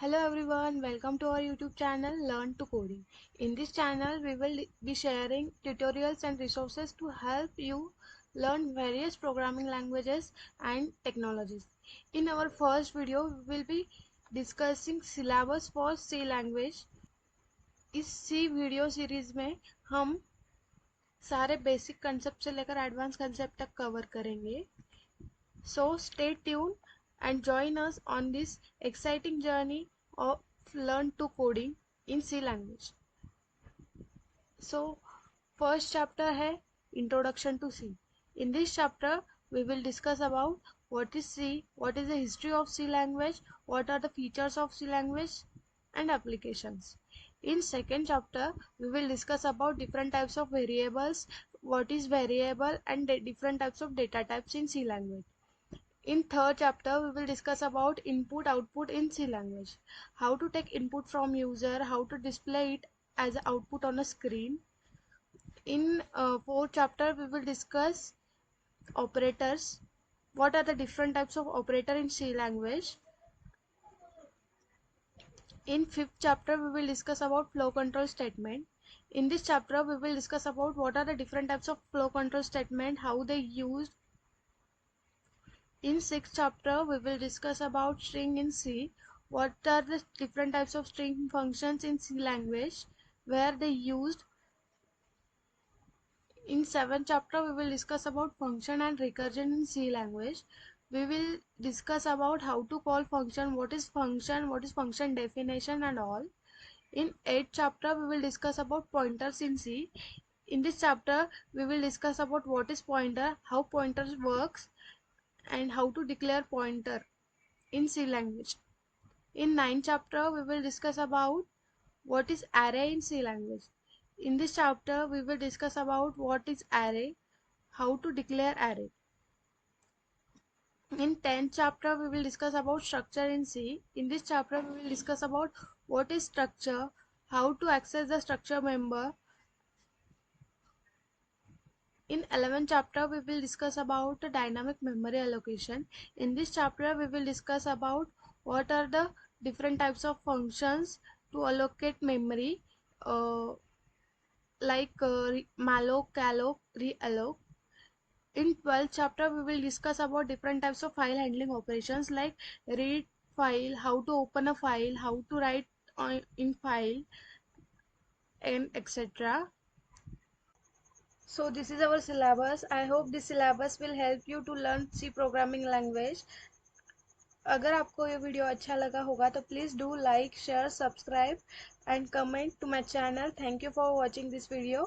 Hello everyone, welcome to our YouTube channel Learn to Coding. In this channel, we will be sharing tutorials and resources to help you learn various programming languages and technologies. In our first video, we will be discussing syllabus for C language. इस C video series में हम सारे basic concept से लेकर advance concept तक cover करेंगे. So stay tuned and join us on this exciting journey of learn to coding in C language. So first chapter है Introduction to C. In this chapter we will discuss about what is C, what is the history of C language, what are the features of C language and applications. In second chapter we will discuss about different types of variables, what is variable and different types of data types in C language. In third chapter, we will discuss about input output in C language. How to take input from user, how to display it as output on a screen. In fourth chapter, we will discuss operators. What are the different types of operator in C language? In fifth chapter, we will discuss about flow control statement. In this chapter, we will discuss about what are the different types of flow control statement, how they used. In sixth chapter, we will discuss about string in C. What are the different types of string functions in C language, where they used. In seventh chapter, we will discuss about function and recursion in C language. We will discuss about how to call function, what is function definition and all. In eighth chapter, we will discuss about pointers in C. In this chapter, we will discuss about what is pointer, how pointers works, and how to declare pointer in C language. In ninth chapter, we will discuss about what is array in C language. In this chapter, we will discuss about what is array, how to declare array. In 10th chapter, we will discuss about structure in C. In this chapter, we will discuss about what is structure, how to access the structure member. In 11th chapter, we will discuss about dynamic memory allocation. In this chapter, we will discuss about what are the different types of functions to allocate memory, like malloc, calloc, realloc. In 12th chapter, we will discuss about different types of file handling operations like read file, how to open a file, how to write in file, and etc. So this is our syllabus. I hope this syllabus will help you to learn C programming language. अगर आपको ये video अच्छा लगा होगा तो please do like share subscribe and comment to my channel. Thank you for watching this video.